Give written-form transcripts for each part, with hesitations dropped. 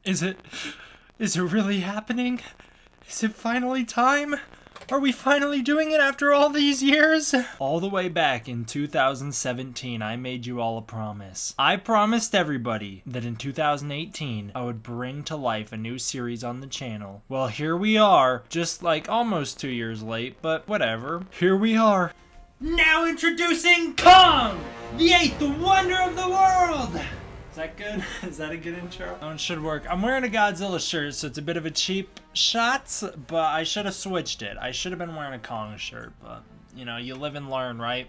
Is it really happening? Is it finally time? Are we finally doing it after all these years? All the way back in 2017, I made you all a promise. I promised everybody that in 2018, I would bring to life a new series on the channel. Well, here we are, just like almost 2 years late, but whatever. Here we are. Now introducing Kong, the eighth wonder of the world! Is that good? Is that a good intro? That one should work. I'm wearing a Godzilla shirt, so it's a bit of a cheap shot, but I should have switched it. I should have been wearing a Kong shirt, but, you know, you live and learn, right?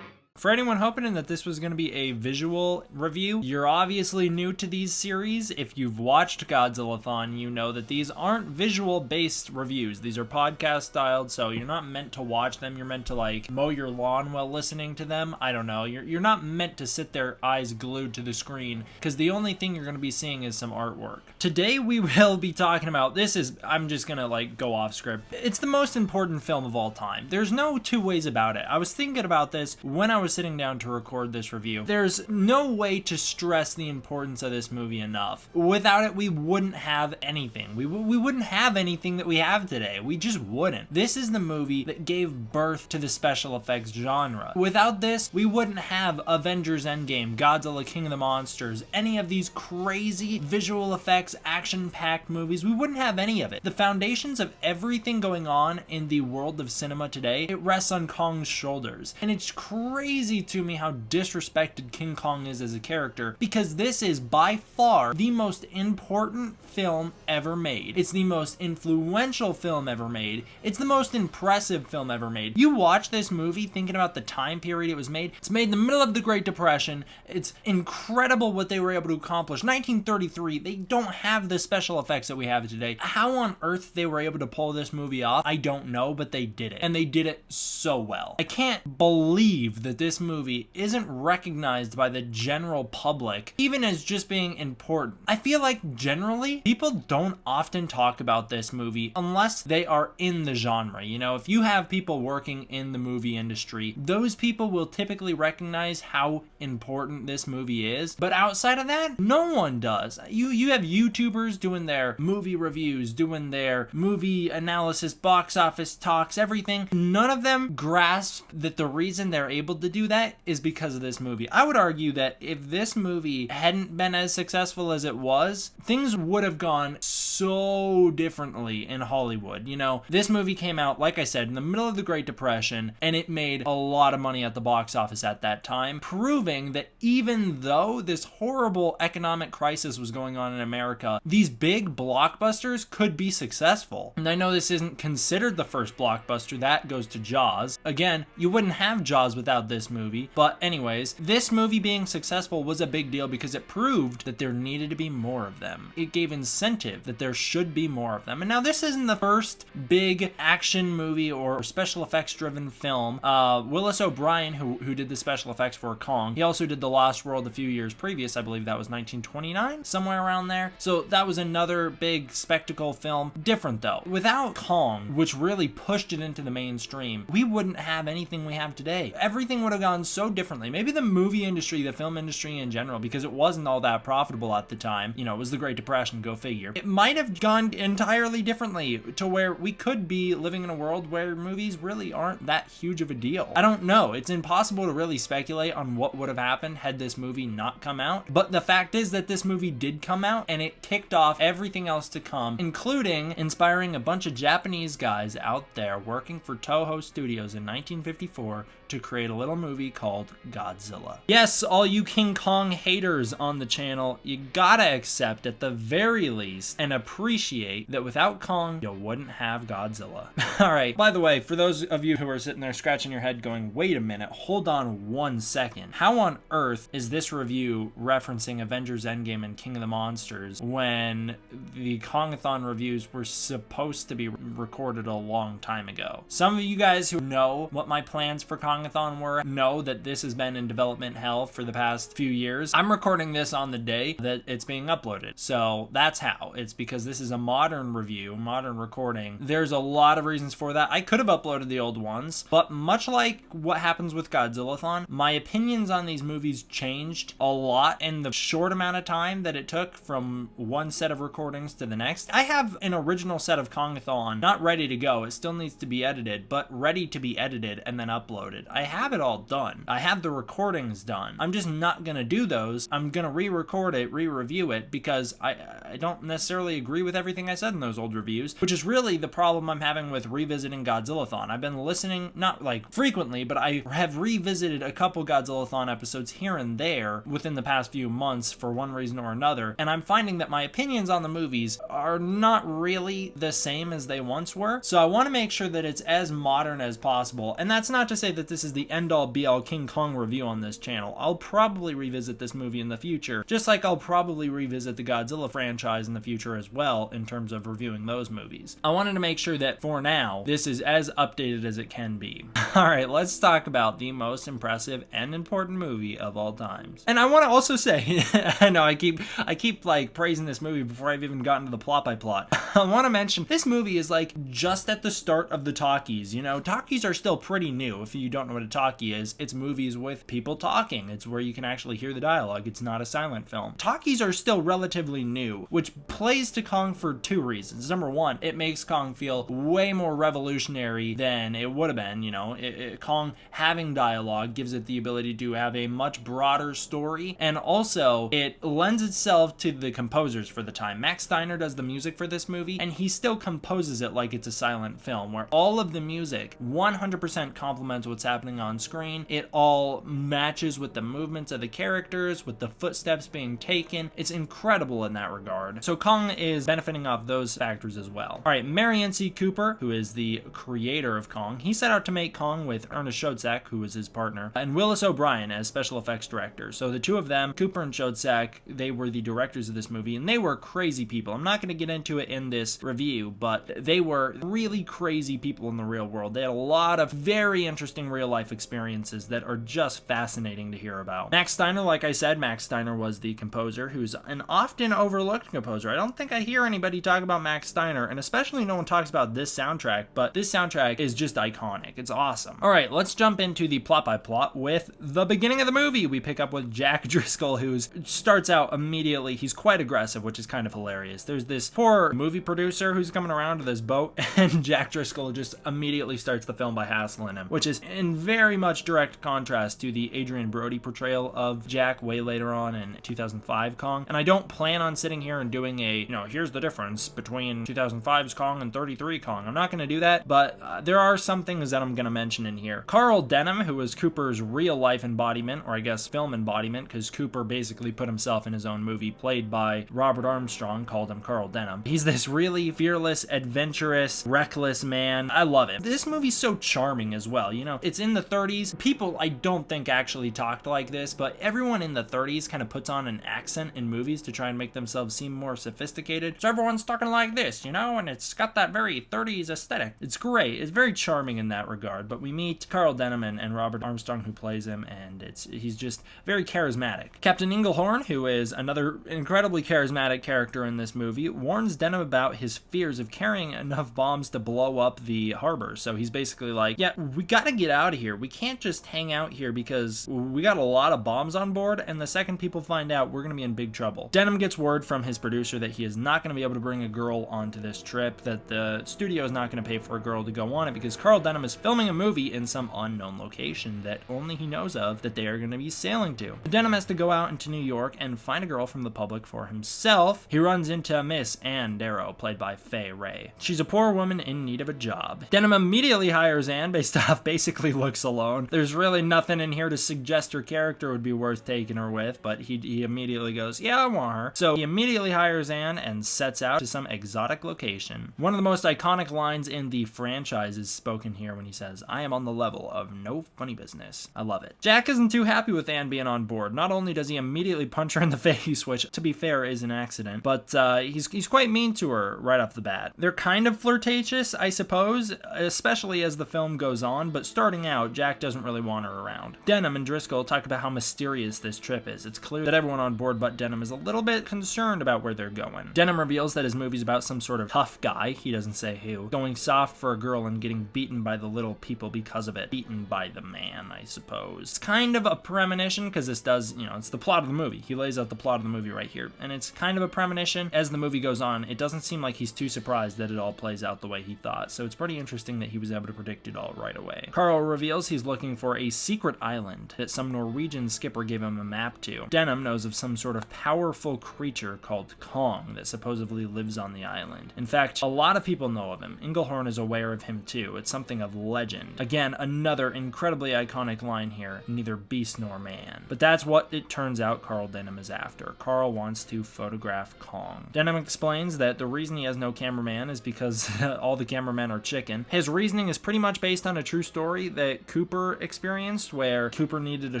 For anyone hoping that this was going to be a visual review, you're obviously new to these series. If you've watched Godzillathon, you know that these aren't visual-based reviews. These are podcast-styled, so you're not meant to watch them. You're meant to, like, mow your lawn while listening to them. I don't know. You're not meant to sit there eyes glued to the screen, because the only thing you're going to be seeing is some artwork. Today, we will be talking about, I'm just going to, like, go off script. It's the most important film of all time. There's no two ways about it. I was thinking about this when I was sitting down to record this review. There's no way to stress the importance of this movie enough. Without it, we wouldn't have anything. We wouldn't have anything that we have today. We just wouldn't. This is the movie that gave birth to the special effects genre. Without this, we wouldn't have Avengers Endgame, Godzilla King of the Monsters, any of these crazy visual effects, action-packed movies. We wouldn't have any of it. The foundations of everything going on in the world of cinema today, it rests on Kong's shoulders. And it's crazy to me how disrespected King Kong is as a character, because this is by far the most important film ever made. It's the most influential film ever made. It's the most impressive film ever made. You watch this movie thinking about the time period it was made. It's made in the middle of the Great Depression. It's incredible what they were able to accomplish. 1933, they don't have the special effects that we have today. How on earth they were able to pull this movie off, I don't know, but they did it. And they did it so well. I can't believe that this movie isn't recognized by the general public, even as just being important. I feel like generally, people don't often talk about this movie unless they are in the genre. You know, if you have people working in the movie industry, those people will typically recognize how important this movie is. But outside of that, no one does. You have YouTubers doing their movie reviews, doing their movie analysis, box office talks, everything. None of them grasp that the reason they're able to do that is because of this movie. I would argue that if this movie hadn't been as successful as it was, things would have gone so differently in Hollywood. You know, this movie came out, like I said, in the middle of the Great Depression, and it made a lot of money at the box office at that time, proving that even though this horrible economic crisis was going on in America, these big blockbusters could be successful. And I know this isn't considered the first blockbuster. That goes to Jaws. Again, you wouldn't have Jaws without this movie. But anyways, this movie being successful was a big deal because it proved that there needed to be more of them. It gave incentive that there should be more of them. And now this isn't the first big action movie or special effects driven film. Willis O'Brien, who did the special effects for Kong, he also did The Lost World a few years previous. I believe that was 1929, somewhere around there. So that was another big spectacle film. Different though. Without Kong, which really pushed it into the mainstream, we wouldn't have anything we have today. Everything would have gone so differently. Maybe the movie industry, the film industry in general, because it wasn't all that profitable at the time. You know, it was the Great Depression, go figure. It might have gone entirely differently to where we could be living in a world where movies really aren't that huge of a deal. I don't know. It's impossible to really speculate on what would have happened had this movie not come out. But the fact is that this movie did come out and it kicked off everything else to come, including inspiring a bunch of Japanese guys out there working for Toho Studios in 1954 to create a little movie called Godzilla. Yes, all you King Kong haters on the channel, you gotta accept at the very least and appreciate appreciate that without Kong, you wouldn't have Godzilla. All right, by the way, for those of you who are sitting there scratching your head going, wait a minute, hold on 1 second. How on earth is this review referencing Avengers Endgame and King of the Monsters when the Kongathon reviews were supposed to be recorded a long time ago? Some of you guys who know what my plans for Kongathon were know that this has been in development hell for the past few years. I'm recording this on the day that it's being uploaded. So that's how. It's because this is a modern review, modern recording. There's a lot of reasons for that. I could have uploaded the old ones, but much like what happens with Godzillathon, my opinions on these movies changed a lot in the short amount of time that it took from one set of recordings to the next. I have an original set of Kongathon not ready to go. It still needs to be edited, but ready to be edited and then uploaded. I have it all done. I have the recordings done. I'm just not gonna do those. I'm gonna re-record it, re-review it, because I don't necessarily agree with everything I said in those old reviews, which is really the problem I'm having with revisiting Godzillathon. I've been listening, not like frequently, but I have revisited a couple Godzillathon episodes here and there within the past few months for one reason or another, and I'm finding that my opinions on the movies are not really the same as they once were. So I want to make sure that it's as modern as possible, and that's not to say that this is the end-all be-all King Kong review on this channel. I'll probably revisit this movie in the future, just like I'll probably revisit the Godzilla franchise in the future as well in terms of reviewing those movies. I wanted to make sure that for now, this is as updated as it can be. Alright, let's talk about the most impressive and important movie of all times. And I want to also say, I know I keep like praising this movie before I've even gotten to the plot by plot. I want to mention, this movie is like just at the start of the talkies. You know, talkies are still pretty new. If you don't know what a talkie is, it's movies with people talking. It's where you can actually hear the dialogue. It's not a silent film. Talkies are still relatively new, which plays to Kong for two reasons. Number one, it makes Kong feel way more revolutionary than it would have been. You know, Kong having dialogue gives it the ability to have a much broader story, and also it lends itself to the composers for the time. Max Steiner does the music for this movie, and he still composes it like it's a silent film, where all of the music 100% complements what's happening on screen. It all matches with the movements of the characters, with the footsteps being taken. It's incredible in that regard. So Kong is benefiting off those factors as well. All right, Marion C. Cooper, who is the creator of Kong, he set out to make Kong with Ernest Schoedsack, who was his partner, and Willis O'Brien as special effects director. So the two of them, Cooper and Schoedsack, they were the directors of this movie, and they were crazy people. I'm not going to get into it in this review, but they were really crazy people in the real world. They had a lot of very interesting real life experiences that are just fascinating to hear about. Max Steiner, like I said, Max Steiner was the composer, who's an often overlooked composer. I don't think I hear anybody talk about Max Steiner, and especially no one talks about this soundtrack, but this soundtrack is just iconic. It's awesome. All right, let's jump into the plot by plot with the beginning of the movie. We pick up with Jack Driscoll, who starts out immediately. He's quite aggressive, which is kind of hilarious. There's this poor movie producer who's coming around to this boat, and Jack Driscoll just immediately starts the film by hassling him, which is in very much direct contrast to the Adrian Brody portrayal of Jack way later on in 2005 Kong. And I don't plan on sitting here and doing a, here's the difference between 2005's Kong and 33 Kong. I'm not going to do that, but there are some things that I'm going to mention in here. Carl Denham, who was Cooper's real life embodiment, or I guess film embodiment, because Cooper basically put himself in his own movie, played by Robert Armstrong, called him Carl Denham. He's this really fearless, adventurous, reckless man. I love him. This movie's so charming as well. It's in the 30s. People, I don't think, actually talked like this, but everyone in the 30s kind of puts on an accent in movies to try and make themselves seem more sophisticated. So everyone's talking like this, and it's got that very 30s aesthetic. It's great. It's very charming in that regard. But we meet Carl Denham and Robert Armstrong, who plays him, and he's just very charismatic. Captain Inglehorn, who is another incredibly charismatic character in this movie, warns Denham about his fears of carrying enough bombs to blow up the harbor. So he's basically like, yeah, we gotta get out of here. We can't just hang out here because we got a lot of bombs on board, and the second people find out, we're gonna be in big trouble. Denham gets word from his producer that he is not gonna be able to bring a girl onto this trip, that the studio is not gonna pay for a girl to go on it because Carl Denham is filming a movie in some unknown location that only he knows of, that they are gonna be sailing to. Denham has to go out into New York and find a girl from the public for himself. He runs into Miss Anne Darrow, played by Fay Wray. She's a poor woman in need of a job. Denham immediately hires Anne based off basically looks alone. There's really nothing in here to suggest her character would be worth taking her with, but he immediately goes, yeah, I want her. So he immediately hires Anne and sets out to some exotic location. One of the most iconic lines in the franchise is spoken here when he says, "I am on the level of no funny business." I love it. Jack isn't too happy with Anne being on board. Not only does he immediately punch her in the face, which to be fair is an accident, but he's quite mean to her right off the bat. They're kind of flirtatious, I suppose, especially as the film goes on, but starting out, Jack doesn't really want her around. Denham and Driscoll talk about how mysterious this trip is. It's clear that everyone on board but Denham is a little bit concerned about where they're going. Denham reveals that his movie's about some sort of tough guy, he doesn't say who, going soft for a girl and getting beaten by the little people because of it. Beaten by the man, I suppose. It's kind of a premonition, because this does, it's the plot of the movie. He lays out the plot of the movie right here, and it's kind of a premonition. As the movie goes on, it doesn't seem like he's too surprised that it all plays out the way he thought, so it's pretty interesting that he was able to predict it all right away. Carl reveals he's looking for a secret island that some Norwegian skipper gave him a map to. Denham knows of some sort of powerful creature called Kong that supposedly lives on the island. In fact, a lot of people know of him. Englehorn is aware of him too. It's something of legend. Again, another incredibly iconic line here, neither beast nor man. But that's what it turns out Carl Denham is after. Carl wants to photograph Kong. Denham explains that the reason he has no cameraman is because all the cameramen are chicken. His reasoning is pretty much based on a true story that Cooper experienced, where Cooper needed a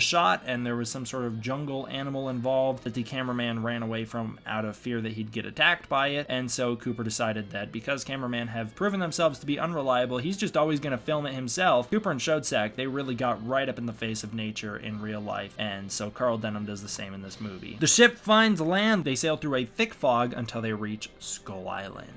shot and there was some sort of jungle animal involved that the cameraman ran away from out of fear that he'd get attacked by it, and so Cooper decided that because cameramen have proven themselves to be unreliable, he's just always going to film it himself. Cooper and Schoedsack, they really got right up in the face of nature in real life, and so Carl Denham does the same in this movie. The ship finds land. They sail through a thick fog until they reach Skull Island.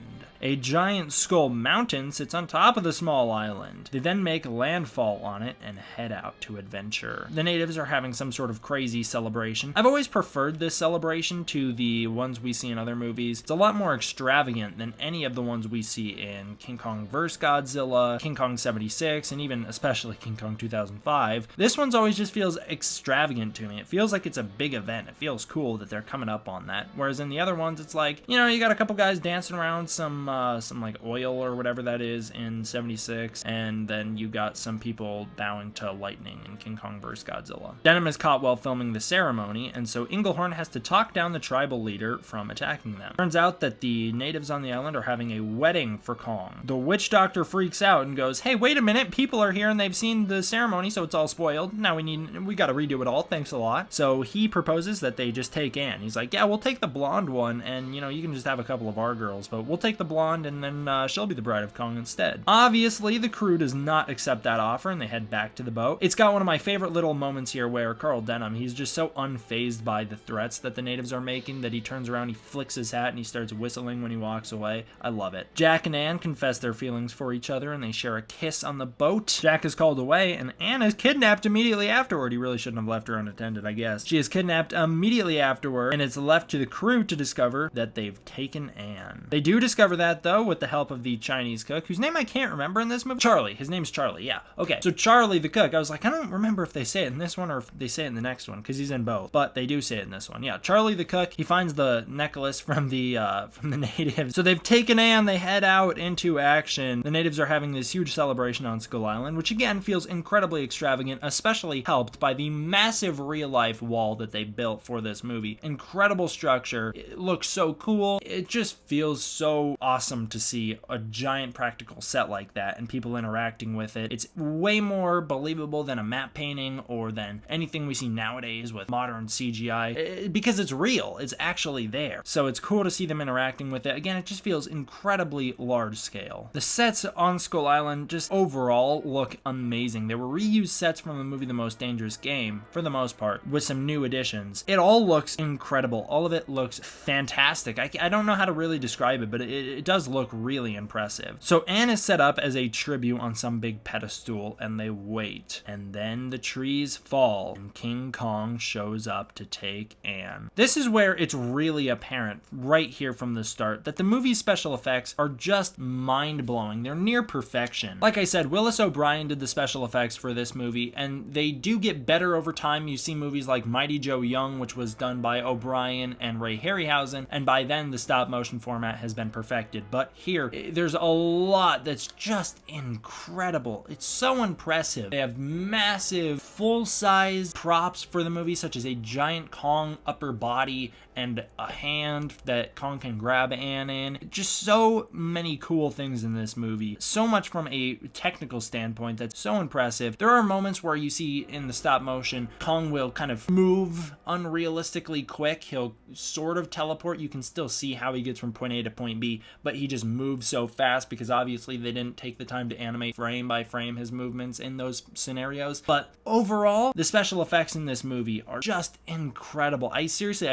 A giant skull mountain sits on top of the small island. They then make landfall on it and head out to adventure. The natives are having some sort of crazy celebration. I've always preferred this celebration to the ones we see in other movies. It's a lot more extravagant than any of the ones we see in King Kong vs. Godzilla, King Kong 76, and even especially King Kong 2005. This one's always just feels extravagant to me. It feels like it's a big event. It feels cool that they're coming up on that. Whereas in the other ones, it's like, you got a couple guys dancing around some like oil or whatever that is in 76, and then you got some people bowing to lightning in King Kong vs. Godzilla. Denham is caught while filming the ceremony, and so Englehorn has to talk down the tribal leader from attacking them. Turns out that the natives on the island are having a wedding for Kong. The witch doctor freaks out and goes, "Hey, wait a minute, people are here and they've seen the ceremony, so it's all spoiled. Now we gotta redo it all, thanks a lot." So he proposes that they just take Anne. He's like, "Yeah, we'll take the blonde one, and you can just have a couple of our girls, but we'll take the blonde and then she'll be the bride of Kong instead." Obviously, the crew does not accept that offer, and they head back to the boat. It's got one of my favorite little moments here where Carl Denham, he's just so unfazed by the threats that the natives are making that he turns around, he flicks his hat, and he starts whistling when he walks away. I love it. Jack and Anne confess their feelings for each other, and they share a kiss on the boat. Jack is called away, and Anne is kidnapped immediately afterward. He really shouldn't have left her unattended, I guess. She is kidnapped immediately afterward, and it's left to the crew to discover that they've taken Anne. They do discover that, though, with the help of the Chinese cook, whose name I can't remember in this movie. Charlie. His name's Charlie, yeah. Okay, so Charlie the cook, I was like, I don't remember if they say it in this one or if they say it in the next one, because he's in both, but they do say it in this one. Yeah, Charlie the cook, he finds the necklace from the natives. So they've taken Anne, they head out into action. The natives are having this huge celebration on Skull Island, which again feels incredibly extravagant, especially helped by the massive real-life wall that they built for this movie. Incredible structure. It looks so cool. It just feels so awesome to see a giant practical set like that and people interacting with it. It's way more believable than a map painting or than anything we see nowadays with modern CGI because it's real. It's actually there. So it's cool to see them interacting with it. Again, it just feels incredibly large scale. The sets on Skull Island just overall look amazing. They were reused sets from the movie The Most Dangerous Game for the most part with some new additions. It all looks incredible. All of it looks fantastic. I don't know how to really describe it, but it does look really impressive. So Anne is set up as a tribute on some big pedestal, and they wait. And then the trees fall, and King Kong shows up to take Anne. This is where it's really apparent, right here from the start, that the movie's special effects are just mind-blowing. They're near perfection. Like I said, Willis O'Brien did the special effects for this movie, and they do get better over time. You see movies like Mighty Joe Young, which was done by O'Brien and Ray Harryhausen, and by then the stop-motion format has been perfected. But here, there's a lot that's just incredible. It's so impressive. They have massive, full-size props for the movie, such as a giant Kong upper body and a hand that Kong can grab Ann in. Just so many cool things in this movie. So much from a technical standpoint that's so impressive. There are moments where you see in the stop motion, Kong will kind of move unrealistically quick. He'll sort of teleport. You can still see how he gets from point A to point B, but he just moves so fast because obviously they didn't take the time to animate frame by frame his movements in those scenarios. But overall, the special effects in this movie are just incredible. I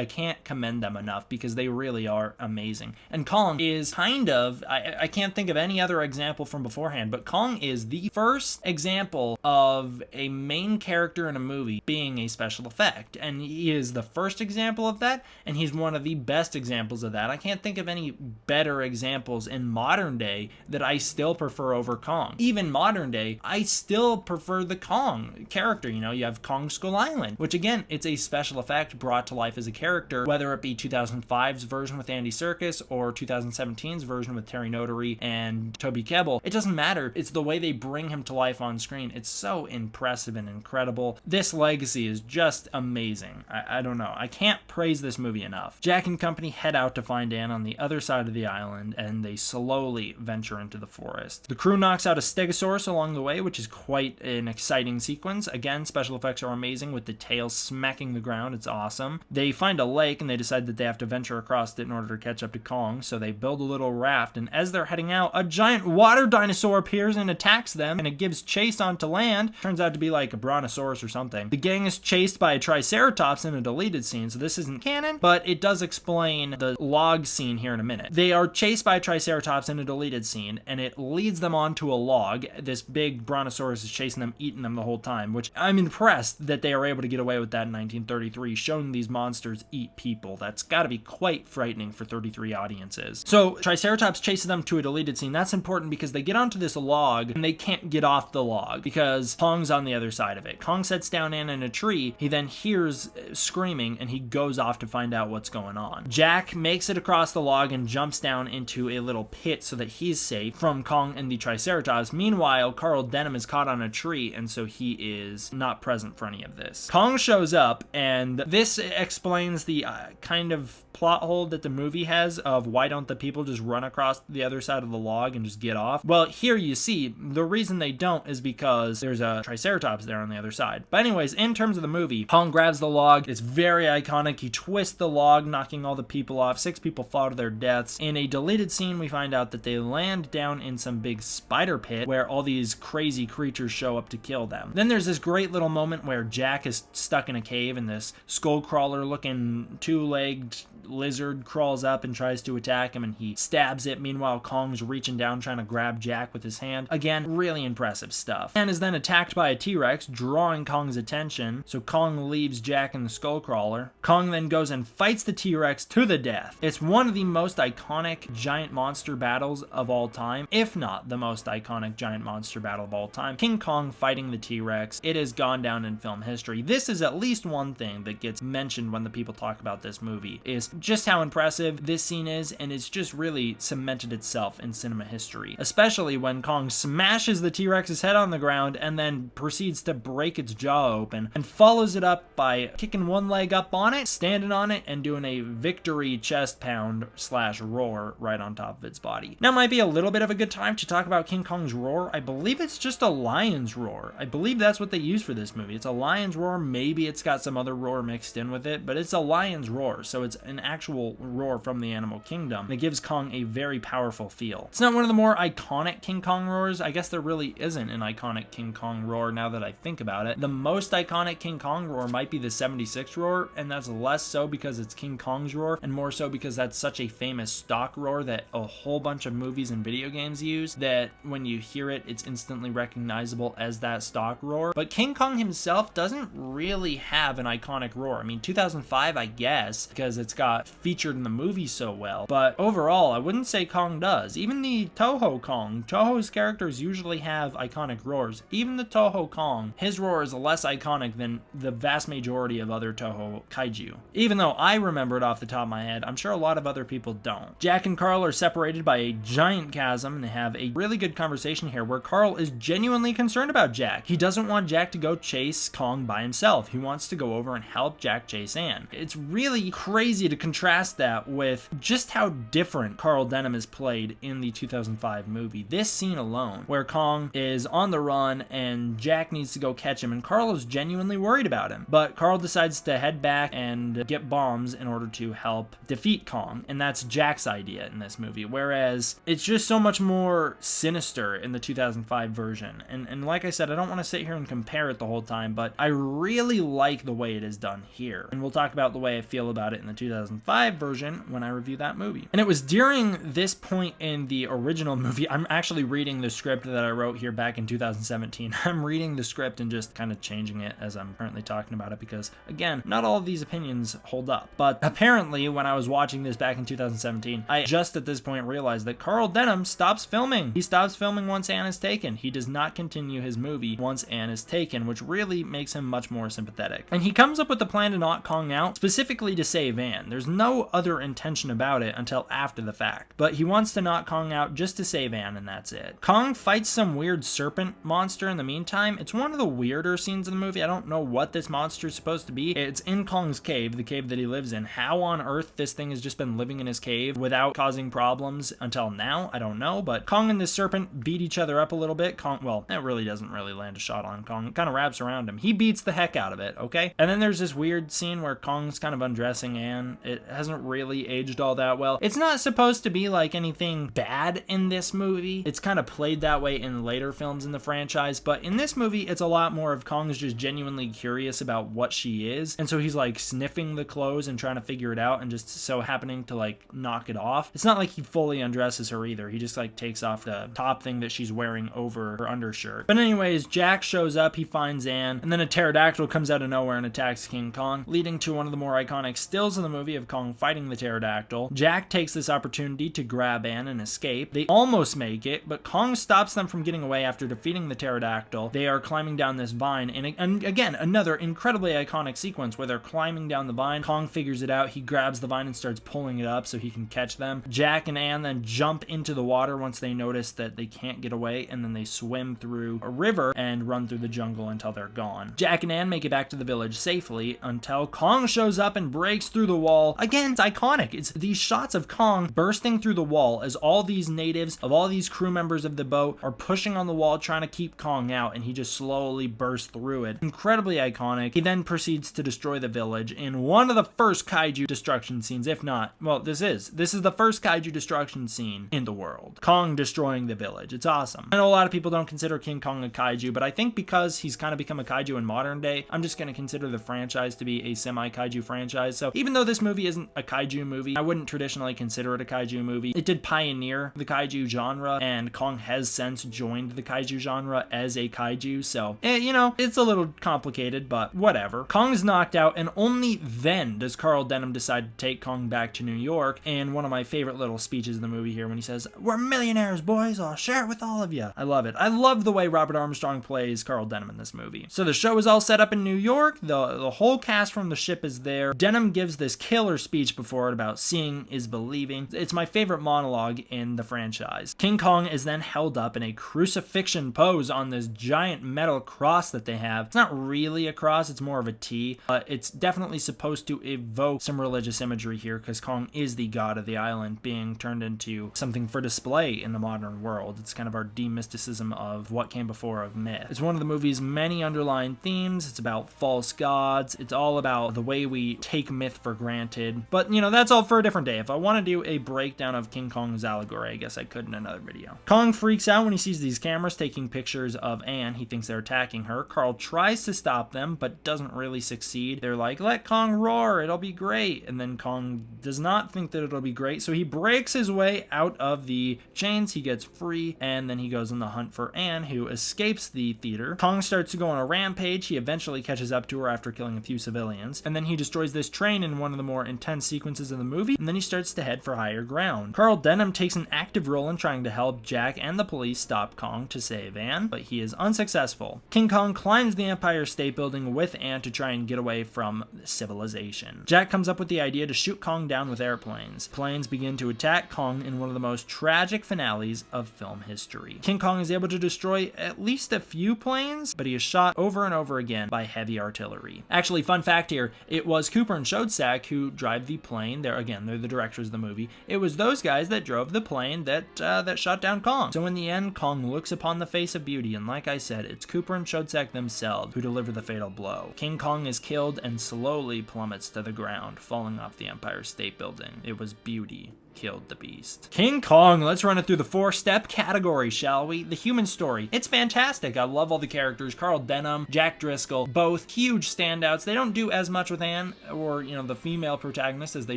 can't commend them enough because they really are amazing. And Kong is kind of, I can't think of any other example from beforehand, but Kong is the first example of a main character in a movie being a special effect. And he is the first example of that, and he's one of the best examples of that. I can't think of any better examples in modern day that I still prefer over Kong. Even modern day, I still prefer the Kong character. You know, you have Kong Skull Island, which again, it's a special effect brought to life as a character, whether it be 2005's version with Andy Serkis or 2017's version with Terry Notary and Toby Kebbell. It doesn't matter. It's the way they bring him to life on screen. It's so impressive and incredible. This legacy is just amazing. I don't know. I can't praise this movie enough. Jack and company head out to find Ann on the other side of the island, and they slowly venture into the forest. The crew knocks out a Stegosaurus along the way, which is quite an exciting sequence. Again, special effects are amazing with the tail smacking the ground. It's awesome. They find a lake, and they decide that they have to venture across it in order to catch up to Kong, so they build a little raft, and as they're heading out, a giant water dinosaur appears and attacks them, and it gives chase onto land. Turns out to be like a brontosaurus or something. The gang is chased by a Triceratops in a deleted scene, so this isn't canon, but it does explain the log scene here in a minute. They are chased by a Triceratops in a deleted scene, and it leads them onto a log. This big brontosaurus is chasing them, eating them the whole time, which I'm impressed that they are able to get away with that in 1933, showing these monsters eat people. That's got to be quite frightening for 33 audiences. So Triceratops chases them to a deleted scene. That's important because they get onto this log and they can't get off the log because Kong's on the other side of it. Kong sets down Ann in a tree. He then hears screaming and he goes off to find out what's going on. Jack makes it across the log and jumps down into a little pit so that he's safe from Kong and the Triceratops. Meanwhile, Carl Denham is caught on a tree, and so he is not present for any of this. Kong shows up, and this explains the kind of plot hole that the movie has of why don't the people just run across the other side of the log and just get off. Well, here you see the reason they don't is because there's a Triceratops there on the other side. But anyways, in terms of the movie, Kong grabs the log. It's very iconic. He twists the log, knocking all the people off. 6 people fall to their deaths. In a deleted scene, we find out that they land down in some big spider pit where all these crazy creatures show up to kill them. Then there's this great little moment where Jack is stuck in a cave and this skull crawler looking 2-legged lizard crawls up and tries to attack him, and he stabs it. Meanwhile, Kong's reaching down trying to grab Jack with his hand. Again, really impressive stuff. And is then attacked by a T-Rex, drawing Kong's attention, so Kong leaves Jack in the skull crawler. Kong then goes and fights the T-Rex to the death. It's one of the most iconic giant monster battles of all time, if not the most iconic giant monster battle of all time. King Kong fighting the T-Rex. It has gone down in film history. This is at least one thing that gets mentioned when the people talk about this movie, is just how impressive this scene is, and it's just really cemented itself in cinema history, especially when Kong smashes the T-Rex's head on the ground and then proceeds to break its jaw open and follows it up by kicking one leg up on it, standing on it, and doing a victory chest pound / roar right on top of its body. Now might be a little bit of a good time to talk about King Kong's roar. I believe it's just a lion's roar. I believe that's what they use for this movie. It's a lion's roar. Maybe it's got some other roar mixed in with it, but it's a lion's roar, so it's an actual roar from the animal kingdom that gives Kong a very powerful feel. It's not one of the more iconic King Kong roars. I guess there really isn't an iconic King Kong roar now that I think about it. The most iconic King Kong roar might be the 76 roar, and that's less so because it's King Kong's roar and more so because that's such a famous stock roar that a whole bunch of movies and video games use that when you hear it, it's instantly recognizable as that stock roar. But King Kong himself doesn't really have an iconic roar. I mean, 2005, I guess, because it's got featured in the movie so well, but overall I wouldn't say Kong does. Even the Toho Kong, Toho's characters usually have iconic roars. Even the Toho Kong, his roar is less iconic than the vast majority of other Toho kaiju. Even though I remember it off the top of my head, I'm sure a lot of other people don't. Jack and Carl are separated by a giant chasm, and they have a really good conversation here where Carl is genuinely concerned about Jack. He doesn't want Jack to go chase Kong by himself. He wants to go over and help Jack chase Ann. It's really crazy to contrast that with just how different Carl Denham is played in the 2005 movie. This scene alone, where Kong is on the run and Jack needs to go catch him, and Carl is genuinely worried about him. But Carl decides to head back and get bombs in order to help defeat Kong, and that's Jack's idea in this movie, whereas it's just so much more sinister in the 2005 version. And like I said, I don't want to sit here and compare it the whole time, but I really like the way it is done here. And we'll talk about the way I feel about it in the 2005 version when I review that movie. And it was during this point in the original movie, I'm actually reading the script that I wrote here back in 2017. I'm reading the script and just kind of changing it as I'm currently talking about it because, again, not all of these opinions hold up. But apparently, when I was watching this back in 2017, I just at this point realized that Carl Denham stops filming. He stops filming once Anne is taken. He does not continue his movie once Anne is taken, which really makes him much more sympathetic. And he comes up with the plan to knock Kong out, specifically to save Anne. There's no other intention about it until after the fact. But he wants to knock Kong out just to save Anne, and that's it. Kong fights some weird serpent monster in the meantime. It's one of the weirder scenes in the movie. I don't know what this monster is supposed to be. It's in Kong's cave, the cave that he lives in. How on earth this thing has just been living in his cave without causing problems until now, I don't know. But Kong and this serpent beat each other up a little bit. Kong, well, that really doesn't really land a shot on Kong. It kind of wraps around him. He beats the heck out of it, okay? And then there's this weird scene where Kong's kind of undressing Anne. It hasn't really aged all that well. It's not supposed to be like anything bad in this movie. It's kind of played that way in later films in the franchise, but in this movie, it's a lot more of Kong is just genuinely curious about what she is, and so he's like sniffing the clothes and trying to figure it out and just so happening to like knock it off. It's not like he fully undresses her either. He just like takes off the top thing that she's wearing over her undershirt. But anyways, Jack shows up, he finds Anne, and then a pterodactyl comes out of nowhere and attacks King Kong, leading to one of the more iconic stills in the movie of Kong fighting the pterodactyl. Jack takes this opportunity to grab Anne and escape. They almost make it, but Kong stops them from getting away after defeating the pterodactyl. They are climbing down this vine, and again, another incredibly iconic sequence where they're climbing down the vine. Kong figures it out. He grabs the vine and starts pulling it up so he can catch them. Jack and Anne then jump into the water once they notice that they can't get away, and then they swim through a river and run through the jungle until they're gone. Jack and Anne make it back to the village safely until Kong shows up and breaks through the wall. Again, it's iconic. It's these shots of Kong bursting through the wall as all these natives of all these crew members of the boat are pushing on the wall trying to keep Kong out, and he just slowly bursts through it. Incredibly iconic. He then proceeds to destroy the village in one of the first kaiju destruction scenes, if not, well, this is the first kaiju destruction scene in the world. Kong destroying the village. It's awesome. I know a lot of people don't consider King Kong a kaiju, but I think because he's kind of become a kaiju in modern day, I'm just going to consider the franchise to be a semi-kaiju franchise. So even though this movie isn't a kaiju movie, I wouldn't traditionally consider it a kaiju movie. It did pioneer the kaiju genre, and Kong has since joined the kaiju genre as a kaiju, so, you know, it's a little complicated, but whatever. Kong's knocked out, and only then does Carl Denham decide to take Kong back to New York, and one of my favorite little speeches in the movie here when he says, "We're millionaires, boys, I'll share it with all of you." I love it. I love the way Robert Armstrong plays Carl Denham in this movie. So the show is all set up in New York, the whole cast from the ship is there. Denham gives this killer speech before it about seeing is believing. It's my favorite monologue in the franchise. King Kong is then held up in a crucifixion pose on this giant metal cross that they have. It's not really a cross, it's more of a T, but it's definitely supposed to evoke some religious imagery here because Kong is the god of the island being turned into something for display in the modern world. It's kind of our demysticism of what came before of myth. It's one of the movie's many underlying themes. It's about false gods. It's all about the way we take myth for granted. But, you know, that's all for a different day. If I want to do a breakdown of King Kong's allegory, I guess I could in another video. Kong freaks out when he sees these cameras taking pictures of Anne. He thinks they're attacking her. Carl tries to stop them, but doesn't really succeed. They're like, "Let Kong roar, it'll be great." And then Kong does not think that it'll be great, so he breaks his way out of the chains. He gets free, and then he goes on the hunt for Anne, who escapes the theater. Kong starts to go on a rampage. He eventually catches up to her after killing a few civilians, and then he destroys this train in one of the more intense sequences of the movie, and then he starts to head for higher ground. Carl Denham takes an active role in trying to help Jack and the police stop Kong to save Anne, but he is unsuccessful. King Kong climbs the Empire State Building with Anne to try and get away from civilization. Jack comes up with the idea to shoot Kong down with airplanes. Planes begin to attack Kong in one of the most tragic finales of film history. King Kong is able to destroy at least a few planes, but he is shot over and over again by heavy artillery. Actually, fun fact here, it was Cooper and Schoedsack who who drive the plane. They're the directors of the movie. It was those guys that drove the plane that shot down Kong. So in the end, Kong looks upon the face of beauty, and like I said, it's Cooper and Chodzak themselves who deliver the fatal blow. King Kong is killed and slowly plummets to the ground, falling off the Empire State Building. It was beauty killed the beast. King Kong, let's run it through the 4-step category, shall we? The human story. It's fantastic. I love all the characters. Carl Denham, Jack Driscoll, both huge standouts. They don't do as much with Anne or, the female protagonist as they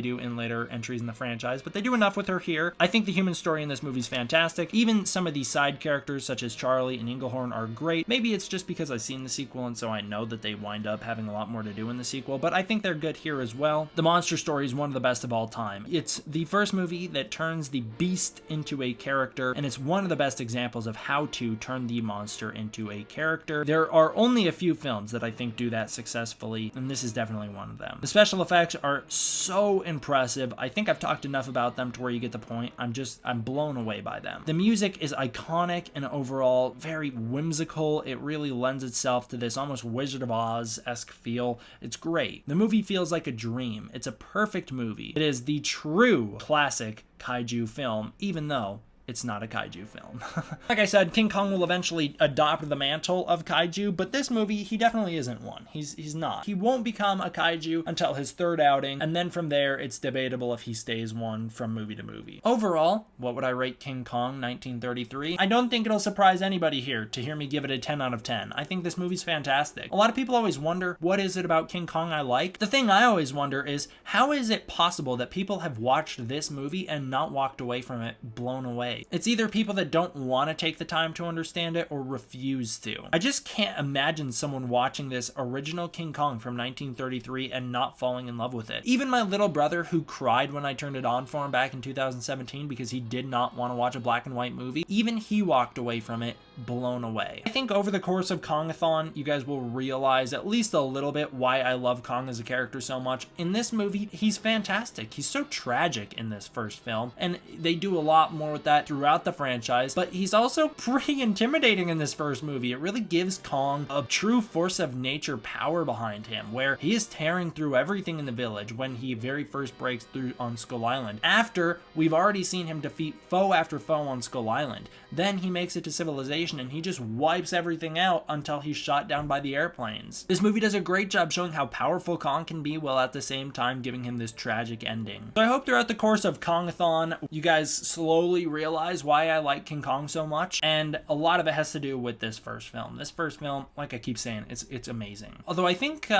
do in later entries in the franchise, but they do enough with her here. I think the human story in this movie is fantastic. Even some of these side characters, such as Charlie and Englehorn, are great. Maybe it's just because I've seen the sequel and so I know that they wind up having a lot more to do in the sequel, but I think they're good here as well. The monster story is one of the best of all time. It's the first movie that turns the beast into a character, and it's one of the best examples of how to turn the monster into a character. There are only a few films that I think do that successfully, and this is definitely one of them. The special effects are so impressive. I think I've talked enough about them to where you get the point. I'm blown away by them. The music is iconic and overall very whimsical. It really lends itself to this almost Wizard of Oz-esque feel. It's great. The movie feels like a dream. It's a perfect movie. It is the true classic kaiju film, even though it's not a kaiju film. Like I said, King Kong will eventually adopt the mantle of kaiju, but this movie, he definitely isn't one. He's not. He won't become a kaiju until his third outing, and then from there, it's debatable if he stays one from movie to movie. Overall, what would I rate King Kong 1933? I don't think it'll surprise anybody here to hear me give it a 10 out of 10. I think this movie's fantastic. A lot of people always wonder, what is it about King Kong I like? The thing I always wonder is, how is it possible that people have watched this movie and not walked away from it blown away? It's either people that don't want to take the time to understand it or refuse to. I just can't imagine someone watching this original King Kong from 1933 and not falling in love with it. Even my little brother, who cried when I turned it on for him back in 2017 because he did not want to watch a black and white movie, even he walked away from it blown away. I think over the course of Kongathon, you guys will realize at least a little bit why I love Kong as a character so much. In this movie, he's fantastic. He's so tragic in this first film, and they do a lot more with that throughout the franchise, but he's also pretty intimidating in this first movie. It really gives Kong a true force of nature power behind him, where he is tearing through everything in the village when he very first breaks through on Skull Island. After we've already seen him defeat foe after foe on Skull Island, then he makes it to civilization and he just wipes everything out until he's shot down by the airplanes. This movie does a great job showing how powerful Kong can be while at the same time giving him this tragic ending. So I hope throughout the course of Kongathon, you guys slowly realize why I like King Kong so much, and a lot of it has to do with this first film. This first film, like I keep saying, it's amazing. Although I think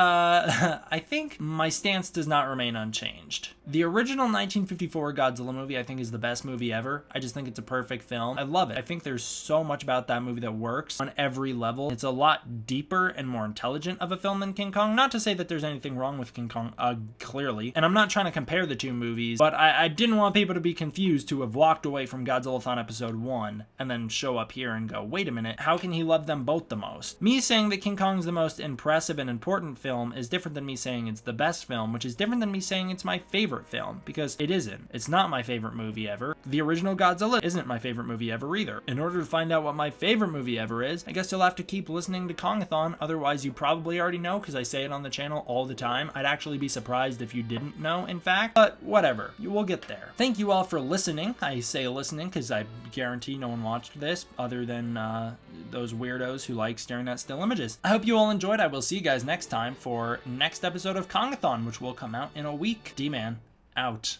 my stance does not remain unchanged. The original 1954 Godzilla movie I think is the best movie ever. I just think it's a perfect film. I love it. I think there's so much about that movie that works on every level. It's a lot deeper and more intelligent of a film than King Kong. Not to say that there's anything wrong with King Kong, clearly. And I'm not trying to compare the two movies, but I didn't want people to be confused to have walked away from Godzillathon Episode 1 and then show up here and go, wait a minute, how can he love them both the most? Me saying that King Kong's the most impressive and important film is different than me saying it's the best film, which is different than me saying it's my favorite film, because it isn't. It's not my favorite movie ever. The original Godzilla isn't my favorite movie ever either. In order to find out what my favorite movie ever is, I guess you'll have to keep listening to Kongathon, otherwise you probably already know because I say it on the channel all the time. I'd actually be surprised if you didn't know, in fact, but whatever, you will get there. Thank you all for listening. I say listening because I guarantee no one watched this other than those weirdos who like staring at still images. I hope you all enjoyed. I will see you guys next time for next episode of Kongathon, which will come out in a week. D-Man, out.